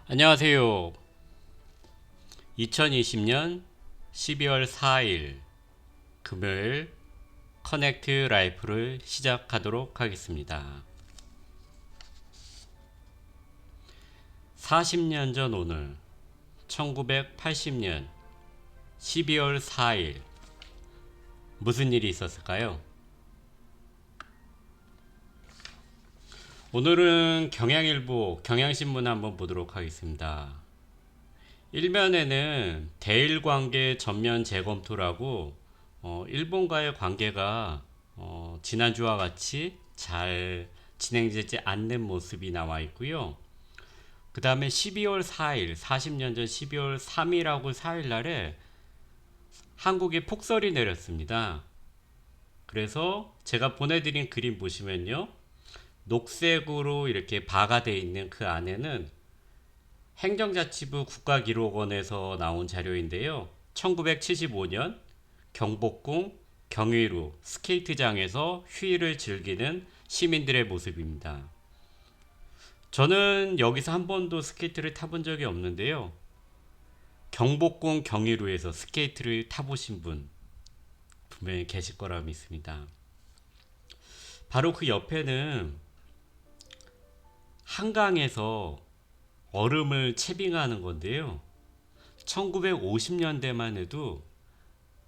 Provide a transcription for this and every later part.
안녕하세요. 2020년 12월 4일 금요일 커넥트 라이프를 시작하도록 하겠습니다. 40년 전 오늘 1980년 12월 4일 무슨 일이 있었을까요? 오늘은 경향일보, 경향신문 한번 보도록 하겠습니다. 일면에는 대일 관계 전면 재검토라고 일본과의 관계가 지난주와 같이 잘 진행되지 않는 모습이 나와 있고요. 그 다음에 12월 4일, 40년 전 12월 3일하고 4일 날에 한국에 폭설이 내렸습니다. 그래서 제가 보내드린 그림 보시면요. 녹색으로 이렇게 바가 되어 있는 그 안에는 행정자치부 국가기록원에서 나온 자료인데요. 1975년 경복궁 경의루 스케이트장에서 휴일을 즐기는 시민들의 모습입니다. 저는 여기서 한 번도 스케이트를 타본 적이 없는데요. 경복궁 경의루에서 스케이트를 타보신 분 분명히 계실 거라 믿습니다. 바로 그 옆에는 한강에서 얼음을 채빙하는 건데요. 1950년대만 해도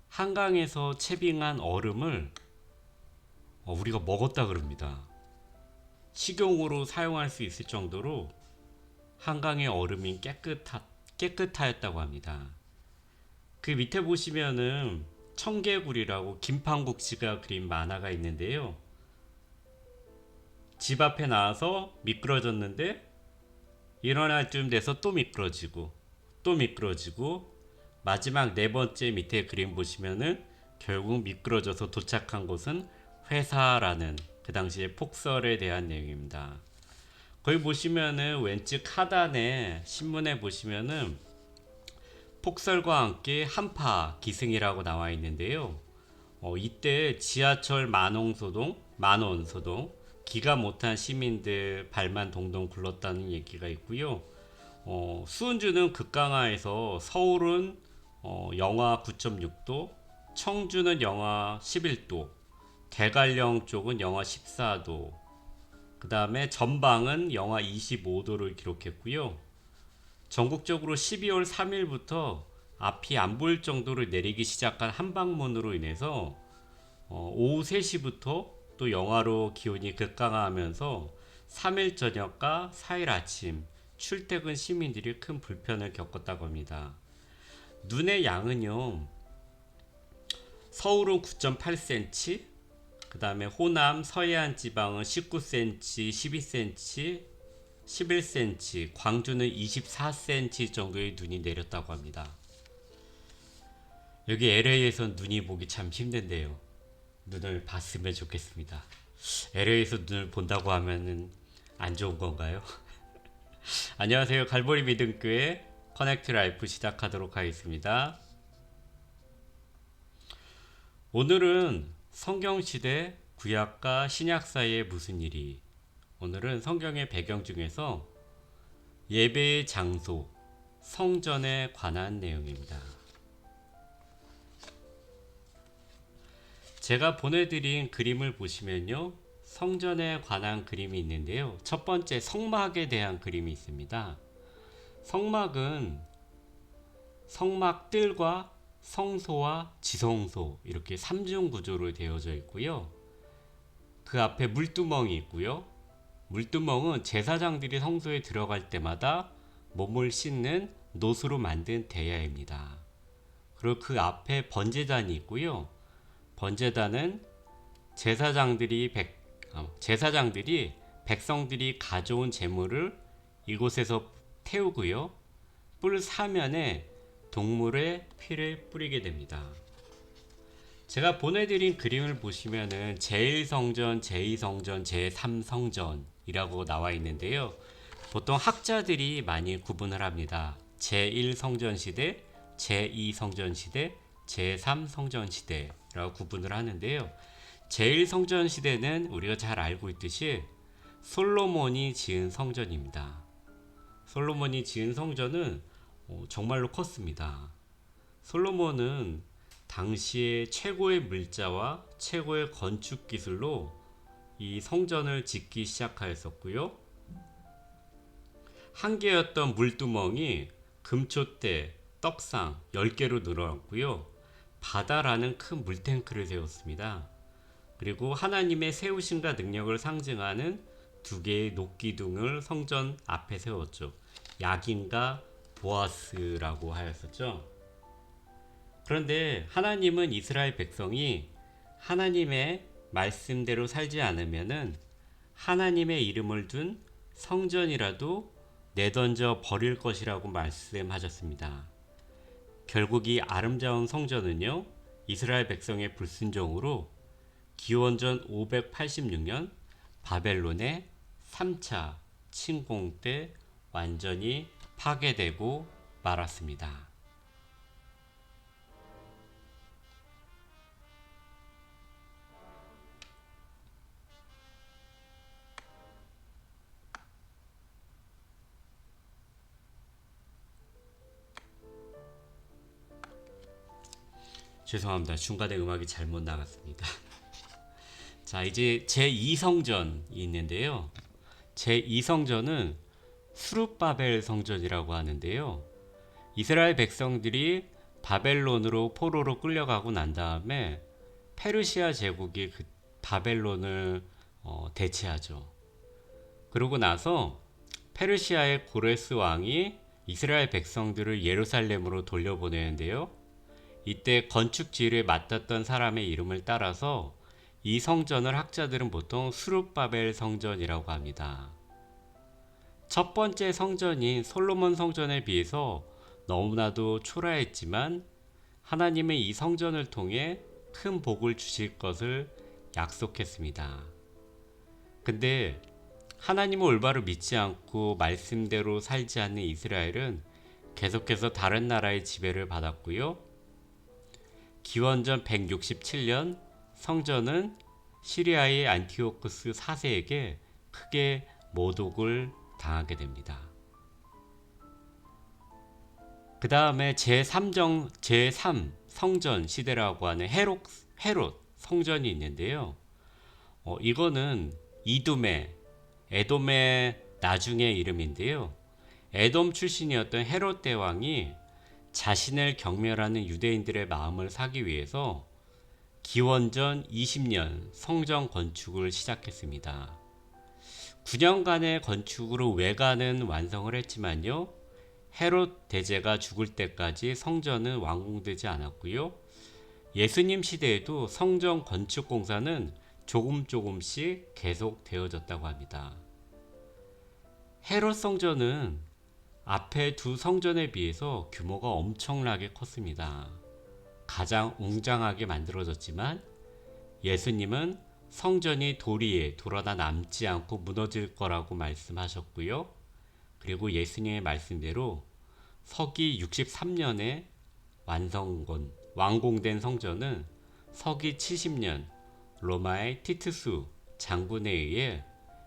한강에서 채빙한 얼음을 우리가 먹었다 그럽니다. 식용으로 사용할 수 있을 정도로 한강의 얼음이 깨끗하였다고 합니다. 그 밑에 보시면은 청개구리라고 김판국 씨가 그린 만화가 있는데요. 집 앞에 나와서 미끄러졌는데 일어날 쯤 돼서 또 미끄러지고 또 미끄러지고 마지막 네 번째 밑에 그림 보시면은 결국 미끄러져서 도착한 곳은 회사라는 그 당시에 폭설에 대한 내용입니다. 거기 보시면은 왼쪽 하단에 신문에 보시면은 폭설과 함께 한파 기승이라고 나와 있는데요. 이때 지하철 만원소동 기가 못한 시민들 발만 동동 굴렀다는 얘기가 있고요. 수은주는 극강하에서 서울은 영하 9.6도, 청주는 영하 11도, 대관령 쪽은 영하 14도, 그 다음에 전방은 영하 25도를 기록했고요. 전국적으로 12월 3일부터 앞이 안 보일 정도로 내리기 시작한 한방문으로 인해서 오후 3시부터 또 영하로 기온이 급강하면서 3일 저녁과 4일 아침 출퇴근 시민들이 큰 불편을 겪었다고 합니다. 눈의 양은요, 서울은 9.8cm, 그 다음에 호남 서해안 지방은 19cm, 12cm, 11cm, 광주는 24cm 정도의 눈이 내렸다고 합니다. 여기 LA에선 눈이 보기 참 힘든데요. 눈을 봤으면 좋겠습니다. LA에서 눈을 본다고 하면은 안 좋은 건가요? 안녕하세요. 갈보리 믿음교회 커넥트 라이프 시작하도록 하겠습니다. 오늘은 성경시대 구약과 신약 사이에 무슨 일이, 오늘은 성경의 배경 중에서 예배의 장소, 성전에 관한 내용입니다. 제가 보내드린 그림을 보시면요, 성전에 관한 그림이 있는데요. 첫 번째 성막에 대한 그림이 있습니다. 성막은 성막들과 성소와 지성소 이렇게 3중 구조로 되어져 있고요. 그 앞에 물두멍이 있고요. 물두멍은 제사장들이 성소에 들어갈 때마다 몸을 씻는 노수로 만든 대야입니다. 그리고 그 앞에 번제단이 있고요. 번제단은 제사장들이 백성들이 가져온 제물을 이곳에서 태우고요. 뿔 사면에 동물의 피를 뿌리게 됩니다. 제가 보내드린 그림을 보시면은 제1성전, 제2성전, 제3성전이라고 나와 있는데요. 보통 학자들이 많이 구분을 합니다. 제1성전 시대, 제2성전 시대, 제3성전 시대라고 구분을 하는데요. 제1성전 시대는 우리가 잘 알고 있듯이 솔로몬이 지은 성전입니다. 솔로몬이 지은 성전은 정말로 컸습니다. 솔로몬은 당시에 최고의 물자와 최고의 건축 기술로 이 성전을 짓기 시작하였었고요. 한 개였던 물두멍이 금초대, 떡상 10개로 늘어났고요. 바다라는 큰 물탱크를 세웠습니다. 그리고 하나님의 세우심과 능력을 상징하는 두 개의 녹기둥을 성전 앞에 세웠죠. 야긴과 보아스라고 하였었죠. 그런데 하나님은 이스라엘 백성이 하나님의 말씀대로 살지 않으면은 하나님의 이름을 둔 성전이라도 내던져 버릴 것이라고 말씀하셨습니다. 결국 이 아름다운 성전은요, 이스라엘 백성의 불순종으로 기원전 586년 바벨론의 3차 침공 때 완전히 파괴되고 말았습니다. 죄송합니다. 중간에 음악이 잘못 나갔습니다. 자, 이제 제2성전이 있는데요. 제2성전은 수룹바벨 성전이라고 하는데요. 이스라엘 백성들이 바벨론으로 포로로 끌려가고 난 다음에 페르시아 제국이 그 바벨론을 대체하죠. 그러고 나서 페르시아의 고레스 왕이 이스라엘 백성들을 예루살렘으로 돌려보내는데요. 이때 건축 지휘를 맡았던 사람의 이름을 따라서 이 성전을 학자들은 보통 수룹바벨 성전이라고 합니다. 첫 번째 성전인 솔로몬 성전에 비해서 너무나도 초라했지만 하나님은 이 성전을 통해 큰 복을 주실 것을 약속했습니다. 근데 하나님을 올바로 믿지 않고 말씀대로 살지 않는 이스라엘은 계속해서 다른 나라의 지배를 받았고요. 기원전 167년 성전은 시리아의 안티오쿠스 4세에게 크게 모독을 당하게 됩니다. 그 다음에 제3 성전 시대라고 하는 헤롯 성전이 있는데요. 이거는 에돔의 나중의 이름인데요. 에돔 출신이었던 헤롯 대왕이 자신을 경멸하는 유대인들의 마음을 사기 위해서 기원전 20년 성전 건축을 시작했습니다. 9년간의 건축으로 외관은 완성을 했지만요. 헤롯 대제가 죽을 때까지 성전은 완공되지 않았고요. 예수님 시대에도 성전 건축 공사는 조금씩 계속 되어졌다고 합니다. 헤롯 성전은 앞에 두 성전에 비해서 규모가 엄청나게 컸습니다. 가장 웅장하게 만들어졌지만 예수님은 성전이 도리에 돌아다 남지 않고 무너질 거라고 말씀하셨고요. 그리고 예수님의 말씀대로 서기 63년에 완공된 성전은 서기 70년 로마의 티투스 장군에 의해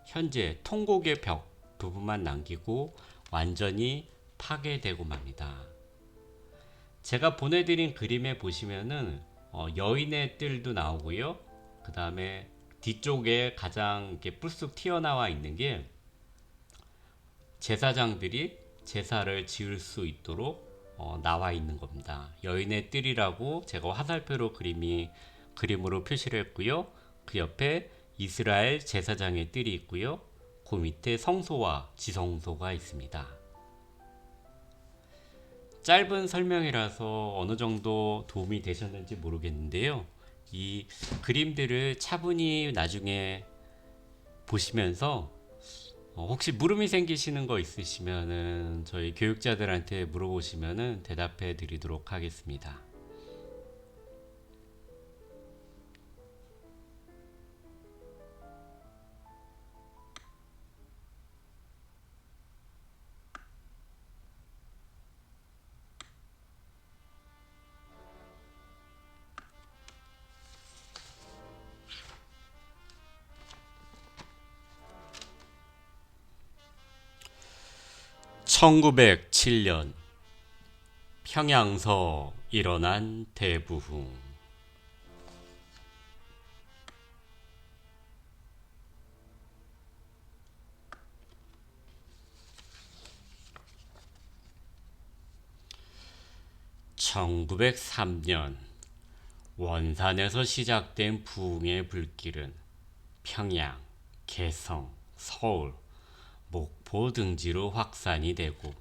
현재 통곡의 벽 부분만 남기고 완전히 파괴되고 맙니다. 제가 보내드린 그림에 보시면은 여인의 뜰도 나오고요. 그 다음에 뒤쪽에 가장 이렇게 뿔쑥 튀어나와 있는 게 제사장들이 제사를 지을 수 있도록 나와 있는 겁니다. 여인의 뜰이라고 제가 화살표로 그림으로 표시를 했고요. 그 옆에 이스라엘 제사장의 뜰이 있고요. 그 밑에 성소와 지성소가 있습니다. 짧은 설명이라서 어느 정도 도움이 되셨는지 모르겠는데요. 이 그림들을 차분히 나중에 보시면서 혹시 물음이 생기시는 거 있으시면은 저희 교육자들한테 물어보시면은 대답해 드리도록 하겠습니다. 1907년 평양서 일어난 대부흥. (1903년) 원산에서 시작된 부흥의 불길은 평양, 개성, 서울, 목포 등지로 확산이 되고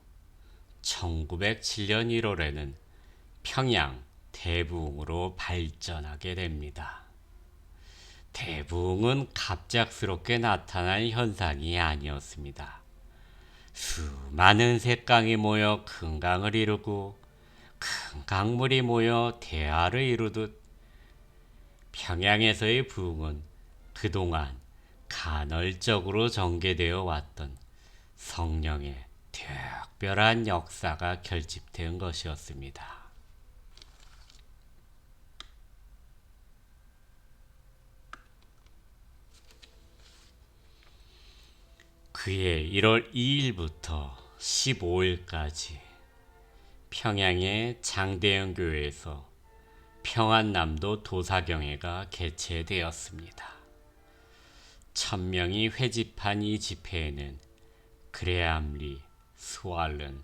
1907년 1월에는 평양 대부흥으로 발전하게 됩니다. 대부흥은 갑작스럽게 나타난 현상이 아니었습니다. 수많은 샛강이 모여 큰 강을 이루고 큰 강물이 모여 대하를 이루듯 평양에서의 부흥은 그동안 간헐적으로 전개되어 왔던 성령의 특별한 역사가 결집된 것이었습니다. 그해 1월 2일부터 15일까지 평양의 장대영 교회에서 평안남도 도사경회가 개최되었습니다. 1000명이 회집한 이 집회에는 그레암 리, 스왈른,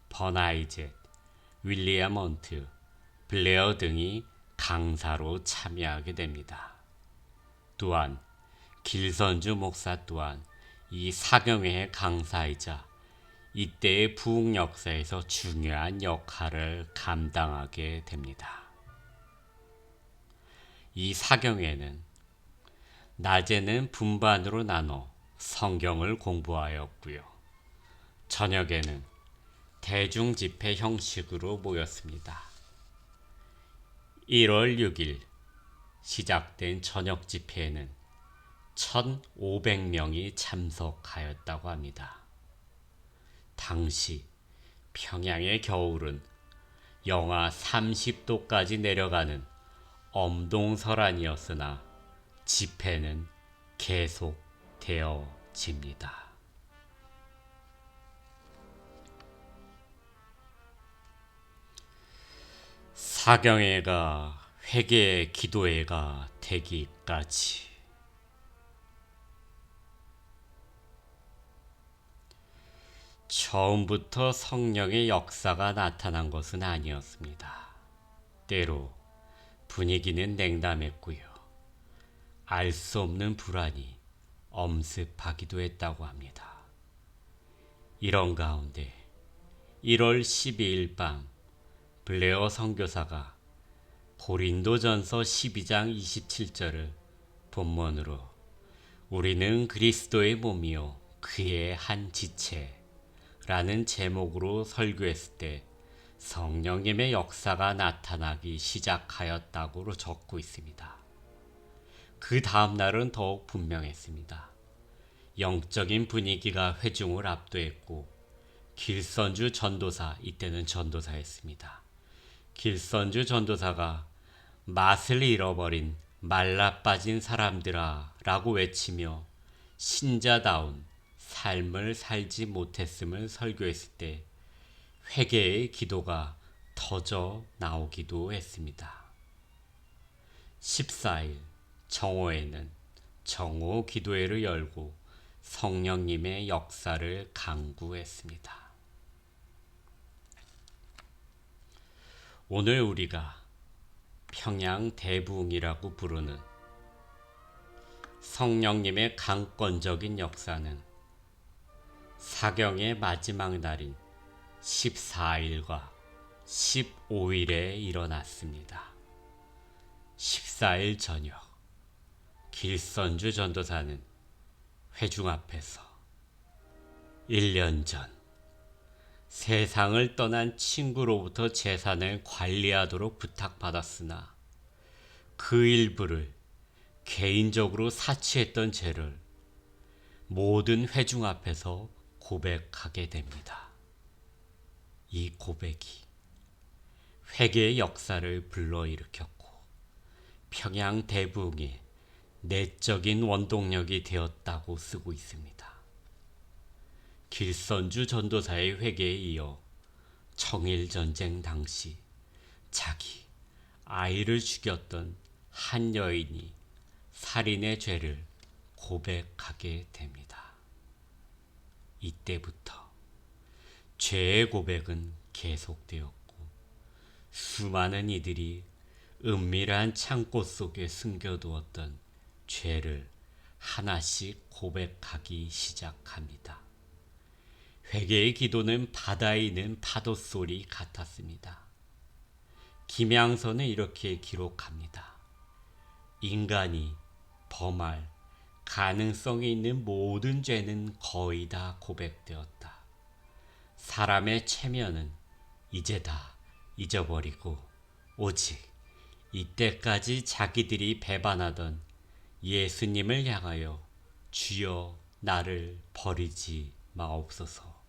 버나이젯, 윌리엄 헌트, 블레어 등이 강사로 참여하게 됩니다. 또한 길선주 목사 또한 이 사경회의 강사이자 이때의 부흥 역사에서 중요한 역할을 감당하게 됩니다. 이 사경회는 낮에는 분반으로 나눠 성경을 공부하였고요. 저녁에는 대중 집회 형식으로 모였습니다. 1월 6일 시작된 저녁 집회에는 1,500명이 참석하였다고 합니다. 당시 평양의 겨울은 영하 30도까지 내려가는 엄동설한이었으나 집회는 계속되어집니다. 사경회가 회개 기도회가 되기까지 처음부터 성령의 역사가 나타난 것은 아니었습니다. 때로 분위기는 냉담했고요. 알 수 없는 불안이 엄습하기도 했다고 합니다. 이런 가운데 1월 12일 밤 블레어 선교사가 고린도전서 12장 27절을 본문으로 우리는 그리스도의 몸이요 그의 한 지체라는 제목으로 설교했을 때 성령님의 역사가 나타나기 시작하였다고 적고 있습니다. 그 다음 날은 더욱 분명했습니다. 영적인 분위기가 회중을 압도했고 길선주 전도사, 이때는 전도사였습니다. 길선주 전도사가 맛을 잃어버린 말라빠진 사람들아 라고 외치며 신자다운 삶을 살지 못했음을 설교했을 때 회개의 기도가 터져 나오기도 했습니다. 14일 정오에는 정오 기도회를 열고 성령님의 역사를 간구했습니다. 오늘 우리가 평양 대부흥이라고 부르는 성령님의 강권적인 역사는 사경의 마지막 날인 14일과 15일에 일어났습니다. 14일 저녁 길선주 전도사는 회중 앞에서 1년 전 세상을 떠난 친구로부터 재산을 관리하도록 부탁받았으나 그 일부를 개인적으로 사치했던 죄를 모든 회중 앞에서 고백하게 됩니다. 이 고백이 회개의 역사를 불러일으켰고 평양 대부흥의 내적인 원동력이 되었다고 쓰고 있습니다. 길선주 전도사의 회개에 이어 청일전쟁 당시 자기 아이를 죽였던 한 여인이 살인의 죄를 고백하게 됩니다. 이때부터 죄의 고백은 계속되었고 수많은 이들이 은밀한 창고 속에 숨겨두었던 죄를 하나씩 고백하기 시작합니다. 회개의 기도는 바다에 있는 파도 소리 같았습니다. 김양서는 이렇게 기록합니다. 인간이 범할 가능성이 있는 모든 죄는 거의 다 고백되었다. 사람의 체면은 이제 다 잊어버리고 오직 이때까지 자기들이 배반하던 예수님을 향하여 주여 나를 버리지 마옵소서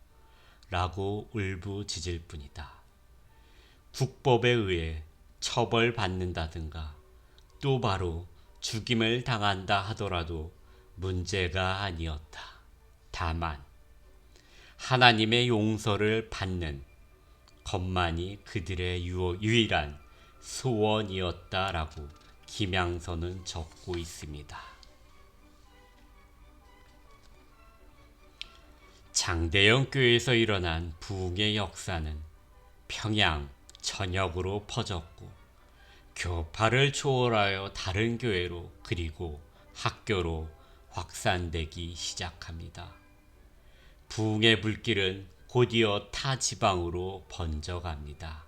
라고 울부짖을 뿐이다. 국법에 의해 처벌받는다든가 또 바로 죽임을 당한다 하더라도 문제가 아니었다. 다만 하나님의 용서를 받는 것만이 그들의 유일한 소원이었다라고 김양서는 적고 있습니다. 장대영 교회에서 일어난 부흥의 역사는 평양 전역으로 퍼졌고 교파를 초월하여 다른 교회로 그리고 학교로 확산되기 시작합니다. 부흥의 불길은 곧이어 타 지방으로 번져갑니다.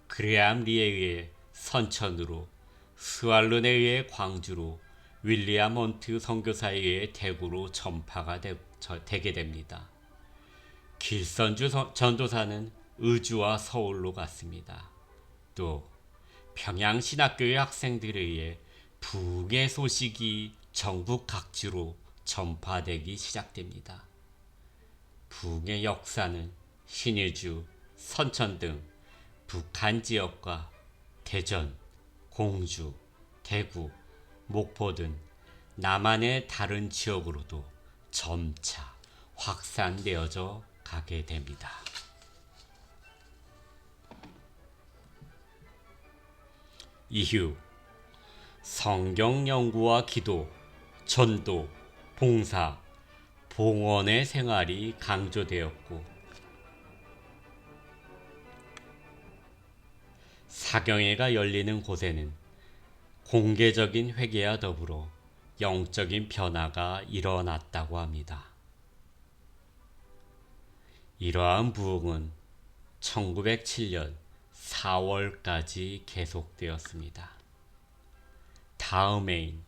그레암 리에 의해 선천으로, 스왈론에 의해 광주로, 윌리엄 헌트 선교사에 의해 대구로 전파가 되게 됩니다. 길선주 전도사는 의주와 서울로 갔습니다. 또 평양신학교의 학생들에 의해 부흥의 소식이 전국 각지로 전파되기 시작됩니다. 부흥의 역사는 신의주, 선천 등 북한 지역과 대전, 공주, 대구, 목포 등 남한의 다른 지역으로도 점차 확산되어져 가게 됩니다. 이후 성경 연구와 기도, 전도, 봉사, 봉헌의 생활이 강조되었고 사경회가 열리는 곳에는 공개적인 회개와 더불어 영적인 변화가 일어났다고 합니다. 이러한 부흥은 1907년 4월까지 계속되었습니다. 다음 해인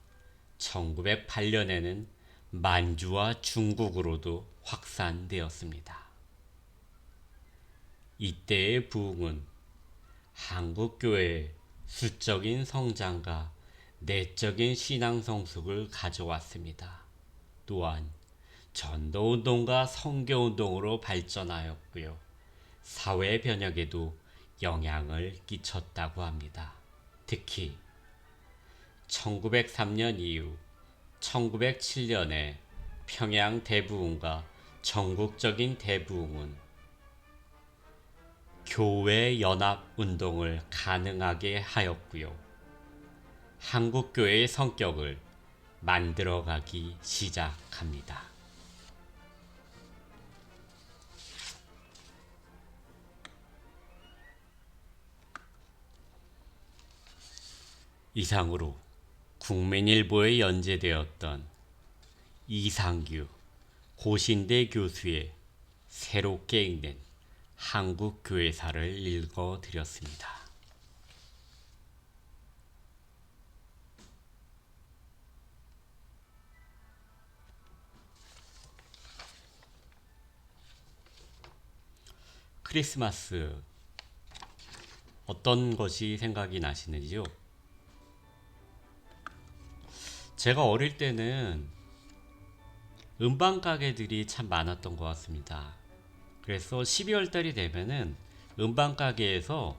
1908년에는 만주와 중국으로도 확산되었습니다. 이때의 부흥은 한국교회의 수적인 성장과 내적인 신앙 성숙을 가져왔습니다. 또한 전도운동과 선교운동으로 발전하였고요. 사회 변혁에도 영향을 끼쳤다고 합니다. 특히 1903년 이후 1907년에 평양 대부흥과 전국적인 대부흥은 교회 연합 운동을 가능하게 하였고요. 한국교회의 성격을 만들어가기 시작합니다. 이상으로 국민일보에 연재되었던 이상규 고신대 교수의 새롭게 읽는 한국교회사를 읽어드렸습니다. 크리스마스 어떤 것이 생각이 나시는지요? 제가 어릴 때는 음반 가게들이 참 많았던 것 같습니다. 그래서 12월 달이 되면은 음반 가게에서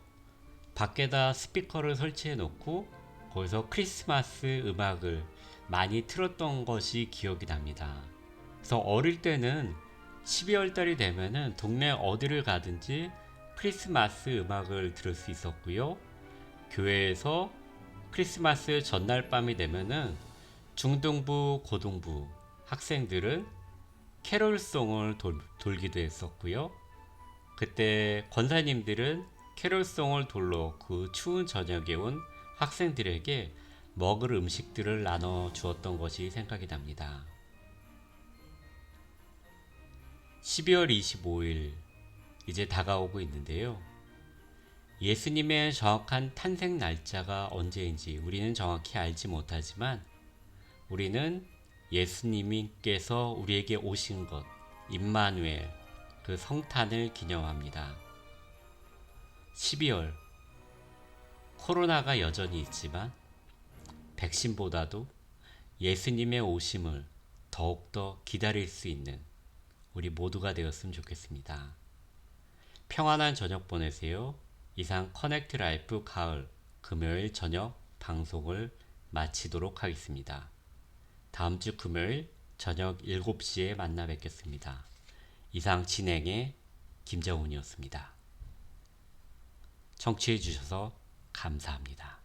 밖에다 스피커를 설치해 놓고 거기서 크리스마스 음악을 많이 틀었던 것이 기억이 납니다. 그래서 어릴 때는 12월 달이 되면은 동네 어디를 가든지 크리스마스 음악을 들을 수 있었고요. 교회에서 크리스마스 전날 밤이 되면은 중등부, 고등부 학생들은 캐롤송을 돌기도 했었고요. 그때 권사님들은 캐롤송을 돌러 그 추운 저녁에 온 학생들에게 먹을 음식들을 나눠 주었던 것이 생각이 납니다. 12월 25일 이제 다가오고 있는데요. 예수님의 정확한 탄생 날짜가 언제인지 우리는 정확히 알지 못하지만 우리는 예수님께서 우리에게 오신 것, 임마누엘, 그 성탄을 기념합니다. 12월, 코로나가 여전히 있지만 백신보다도 예수님의 오심을 더욱더 기다릴 수 있는 우리 모두가 되었으면 좋겠습니다. 평안한 저녁 보내세요. 이상 커넥트 라이프 가을 금요일 저녁 방송을 마치도록 하겠습니다. 다음 주 금요일 저녁 7시에 만나 뵙겠습니다. 이상 진행의 김정훈이었습니다. 청취해 주셔서 감사합니다.